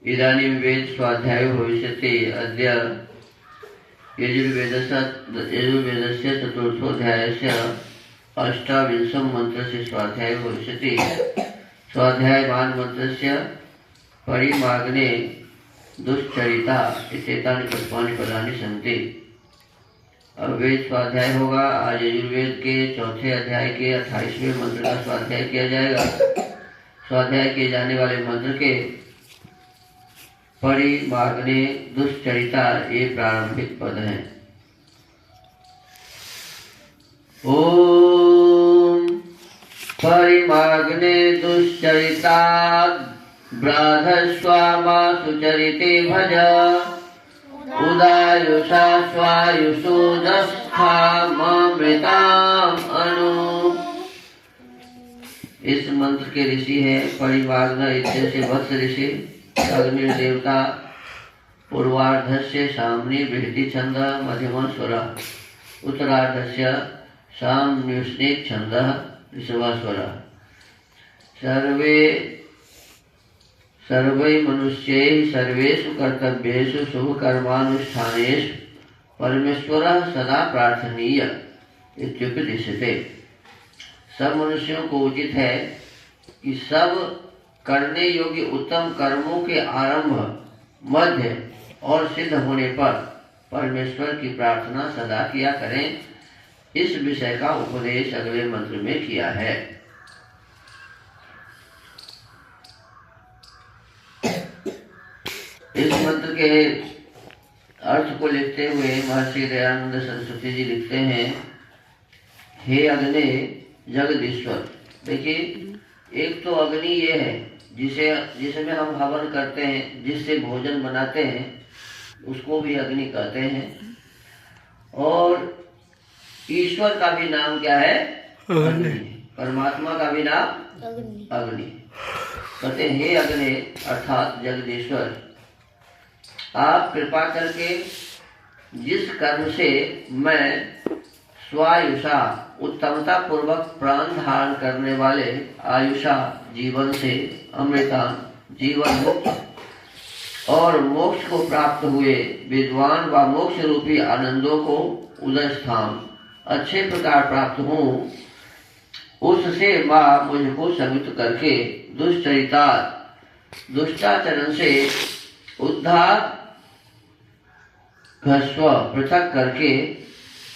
इदानीं वेद स्वाध्यायो भविष्यति। अद्य यजुर्वेदस्य चतुर्थोऽध्यायस्य 28 मन्त्रस्य स्वाध्यायो भविष्यति। स्वाध्यायमान मन्त्रस्य परिमाग्ने दुश्चरिता इत्येतानि पुष्पाणि पदानि सन्ति। अब वेद स्वाध्याय होगा। आज यजुर्वेद के चौथे अध्याय के 28वें मंत्र का स्वाध्याय किया जाएगा। स्वाध्याय किए जाने वाले मंत्र के परिमाग्ने दुश्चरिता ये प्रारंभिक पद हैं। ओम परिमाग्ने दुश्चरिता ब्राधस्वामा सुचरिते भज उदायुषा स्वायुषोदस्थामृताम अनु। इस मंत्र के ऋषि है परिमाग्न इत्यस्य वत्स ऋषि, अग्निर्देवता, पूर्वार्धस्य साम्नि बृहति छंद मध्यम स्वर, उत्तरार्धस्य साम्न्युष्णिक छंद ऋषभ स्वर। सर्वे मनुष्यैः सर्वेषु कर्तव्येषु शुभ कर्मानुष्ठानेषु परमेश्वरः सदा प्रार्थनीय इत्युपदिश्यते। सब मनुष्यों को उचित है कि सब करने योग्य उत्तम कर्मों के आरंभ, मध्य और सिद्ध होने पर परमेश्वर की प्रार्थना सदा किया करें। इस विषय का उपदेश अगले मंत्र में किया है। इस मंत्र के अर्थ को लिखते हुए महर्षि दयानंद सरस्वती जी लिखते हैं, हे अग्नि जगदीश्वर। देखिए, एक तो अग्नि ये है जिसमें हम हवन करते हैं, जिससे भोजन बनाते हैं, उसको भी अग्नि कहते हैं। और ईश्वर का भी नाम क्या है? अग्नि। परमात्मा का भी नाम अग्नि। कहते हैं, हे अग्नि अर्थात जगदीश्वर, आप कृपा करके जिस कर्म से मैं स्वायुषा उत्तमता पूर्वक प्राण धारण करने वाले, आयुषा जीवन से, अमृता जीवन मुक्त और मोक्ष को प्राप्त हुए विद्वान व मोक्ष रूपी आनंदों को उदस्थान अच्छे प्रकार प्राप्त हूँ, उससे माँ मुझको समित करके दुश्चरिता दुष्टाचरण से उद्धार घस्व पृथक करके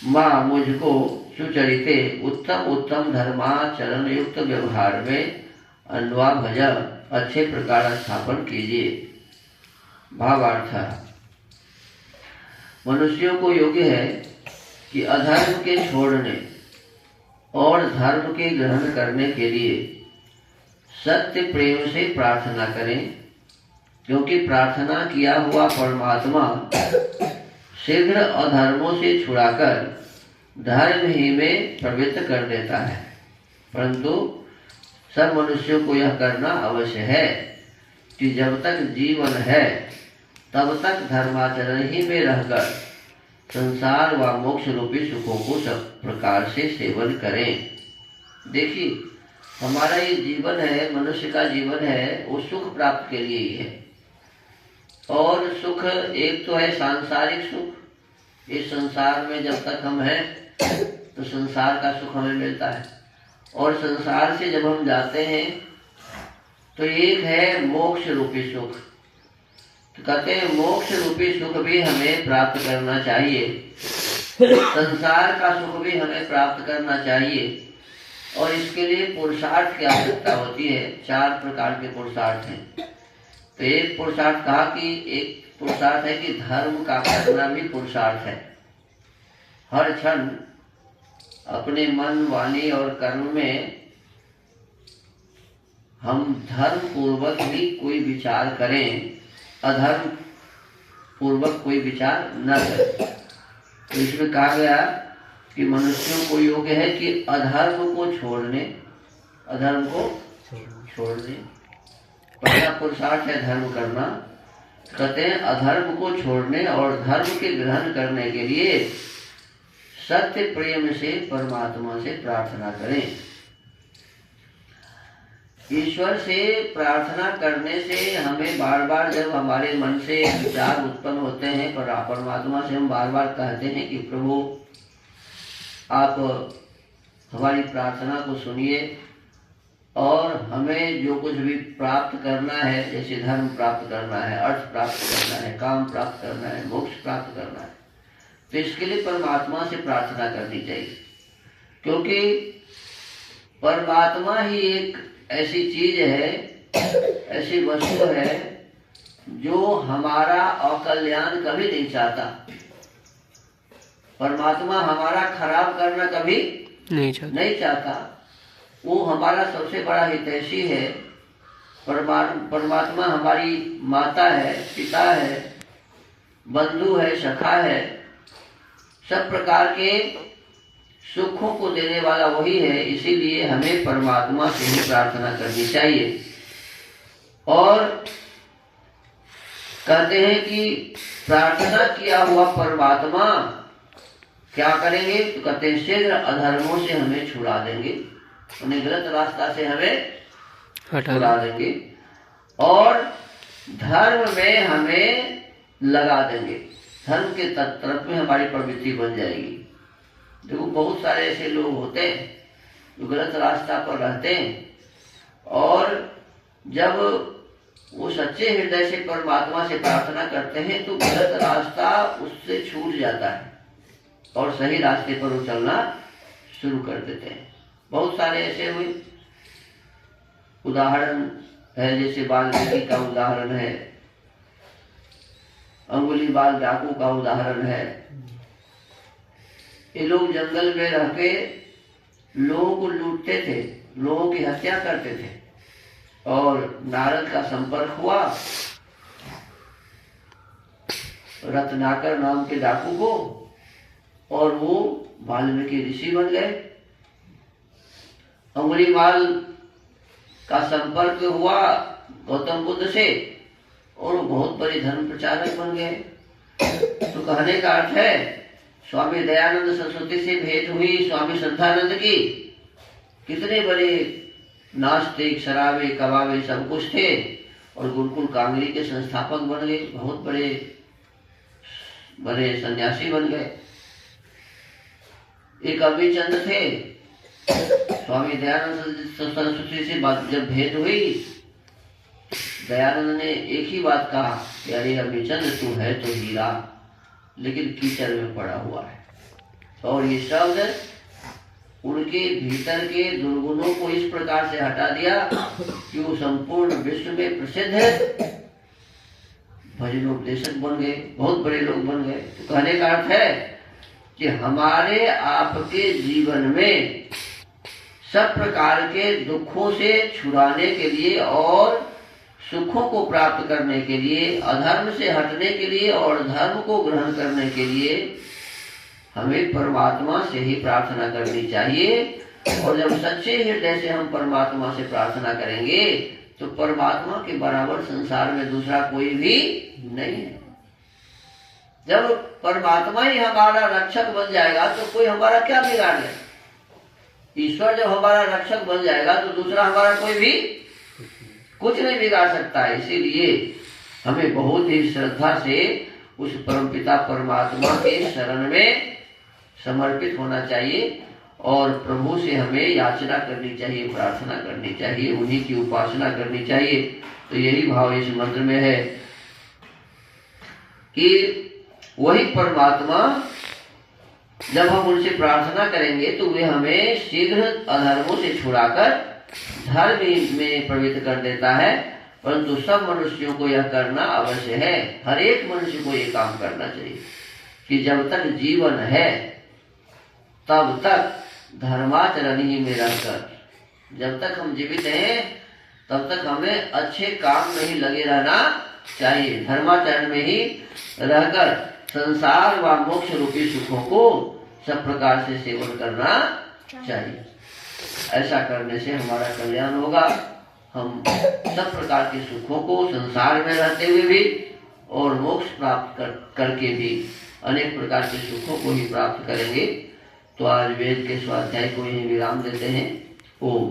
माँ मुझको सुचरिते उत्तम धर्माचरण युक्त व्यवहार में अन्वा भज अच्छे प्रकार स्थापन कीजिए। भावार्थ, मनुष्यों को योग्य है कि अधर्म के छोड़ने और धर्म के ग्रहण करने के लिए सत्य प्रेम से प्रार्थना करें, क्योंकि प्रार्थना किया हुआ परमात्मा शीघ्र अधर्मों से छुड़ाकर धर्म ही में प्रवृत्त कर देता है। परंतु सब मनुष्यों को यह करना अवश्य है कि जब तक जीवन है तब तक धर्माचरण ही में रहकर संसार व मोक्ष रूपी सुखों को सब प्रकार से सेवन करें। देखिए, हमारा ये जीवन है, मनुष्य का जीवन है, वो सुख प्राप्त के लिए ही है। और सुख एक तो है सांसारिक सुख, इस संसार में जब तक हम हैं तो संसार का सुख हमें मिलता है। और संसार से जब हम जाते हैं तो एक है मोक्ष रूपी सुख। तो कहते हैं मोक्ष रूपी सुख भी हमें प्राप्त करना चाहिए, संसार का सुख भी हमें प्राप्त करना चाहिए। और इसके लिए पुरुषार्थ की आवश्यकता होती है। 4 प्रकार के पुरुषार्थ हैं। तो एक पुरुषार्थ कहा कि एक पुरुषार्थ है कि धर्म का करना भी पुरुषार्थ है। हर क्षण अपने मन, वाणी और कर्म में हम धर्म पूर्वक ही कोई विचार करें, अधर्म पूर्वक कोई विचार न करें। तो इसमें कहा गया कि मनुष्यों को योग्य है कि अधर्म को छोड़ने, पहला पुरुषार्थ है धर्म करना। कहते हैं अधर्म को छोड़ने और धर्म के ग्रहण करने के लिए सत्य प्रेम से परमात्मा से प्रार्थना करें। ईश्वर से प्रार्थना करने से हमें बार बार जब हमारे मन से विचार उत्पन्न होते हैं, पर परमात्मा से हम बार बार कहते हैं कि प्रभु आप हमारी प्रार्थना को सुनिए और हमें जो कुछ भी प्राप्त करना है, जैसे धर्म प्राप्त करना है, अर्थ प्राप्त करना है, काम प्राप्त करना है, मोक्ष प्राप्त करना है, तो इसके लिए परमात्मा से प्रार्थना करनी चाहिए। क्योंकि परमात्मा ही एक ऐसी चीज है, ऐसी वस्तु है जो हमारा अकल्याण कभी नहीं चाहता। परमात्मा हमारा खराब करना कभी नहीं चाहता। वो हमारा सबसे बड़ा हितैषी है। परमात्मा हमारी माता है, पिता है, बंधु है, सखा है, सब प्रकार के सुखों को देने वाला वही है। इसीलिए हमें परमात्मा से ही प्रार्थना करनी चाहिए। और कहते हैं कि प्रार्थना किया हुआ परमात्मा क्या करेंगे, तो कहते हैं शीघ्र अधर्मों से हमें छुड़ा देंगे, उन्हें गलत रास्ता से हमें छुड़ा देंगे और धर्म में हमें लगा देंगे। धर्म के तरफ में हमारी प्रवृत्ति बन जाएगी। देखो बहुत सारे ऐसे लोग होते हैं जो गलत रास्ता पर रहते हैं और जब वो सच्चे हृदय से परमात्मा से प्रार्थना करते हैं तो गलत रास्ता उससे छूट जाता है और सही रास्ते पर वो चलना शुरू कर देते हैं। बहुत सारे ऐसे हुए उदाहरण है, जैसे वाल्मीकि का उदाहरण है, अंगुलीमाल डाकू का उदाहरण है। ये लोग जंगल में रह के लोगों को लूटते थे, लोगों की हत्या करते थे और नारद का संपर्क हुआ रत्नाकर नाम के डाकू को और वो वाल्मीकि ऋषि बन गए। अंगुलीमाल का संपर्क हुआ गौतम बुद्ध से और वो बहुत बड़े धर्म प्रचारक बन गए। तो कहने का अर्थ है स्वामी दयानंद सरस्वती से भेंट हुई स्वामी संतानंद की, कितने बड़े नास्तिक, शराबे, कबाबे सब कुछ थे और गुरुकुल कांगड़ी के संस्थापक बन गए, बहुत बड़े बड़े सन्यासी बन गए। एक अभिचंद थे, स्वामी दयानंद सरस्वती से जब भेंट हुई, दयानंद ने एक ही बात कहा कि अरे अभिचंद तू है तो हीरा, लेकिन कीचड़ में पड़ा हुआ है। और ये शब्द उनके भीतर के दुर्गुणों को इस प्रकार से हटा दिया कि वो संपूर्ण विश्व में प्रसिद्ध भजनोपदेशक बन गए, बहुत बड़े लोग बन गए। तो कहने का अर्थ है कि हमारे आपके जीवन में सब प्रकार के दुखों से छुड़ाने के लिए और सुखों को प्राप्त करने के लिए, अधर्म से हटने के लिए और धर्म को ग्रहण करने के लिए हमें परमात्मा से ही प्रार्थना करनी चाहिए। और जब सच्चे हृदय से हम परमात्मा से प्रार्थना करेंगे तो परमात्मा के बराबर संसार में दूसरा कोई भी नहीं है। जब परमात्मा ही हमारा रक्षक बन जाएगा तो कोई हमारा क्या बिगाड़ ले। ईश्वर जब हमारा रक्षक बन जाएगा तो दूसरा हमारा कोई भी कुछ नहीं बिगाड़ सकता है। इसीलिए हमें बहुत ही श्रद्धा से उस परमपिता परमात्मा के शरण में समर्पित होना चाहिए और प्रभु से हमें याचना करनी चाहिए, प्रार्थना करनी चाहिए, उन्हीं की उपासना करनी चाहिए। तो यही भाव इस मंत्र में है कि वही परमात्मा जब हम उनसे प्रार्थना करेंगे तो वे हमें शीघ्र अधर्मों से छुड़ाकर धर्म में प्रवृत्त कर देता है। परंतु सब मनुष्यों को यह करना अवश्य है, हर एक मनुष्य को यह काम करना चाहिए कि जब तक जीवन है तब तक धर्माचरण ही में रहकर, जब तक हम जीवित हैं तब तक हमें अच्छे काम में ही लगे रहना चाहिए। धर्माचरण में ही रहकर संसार व मोक्ष रूपी सुखों को सब प्रकार से सेवन करना चाहिए। ऐसा करने से हमारा कल्याण होगा। हम सब प्रकार के सुखों को संसार में रहते हुए भी और मोक्ष प्राप्त करके भी अनेक प्रकार के सुखों को ही प्राप्त करेंगे। तो आज वेद के स्वाध्याय को यही विराम देते हैं। ओम।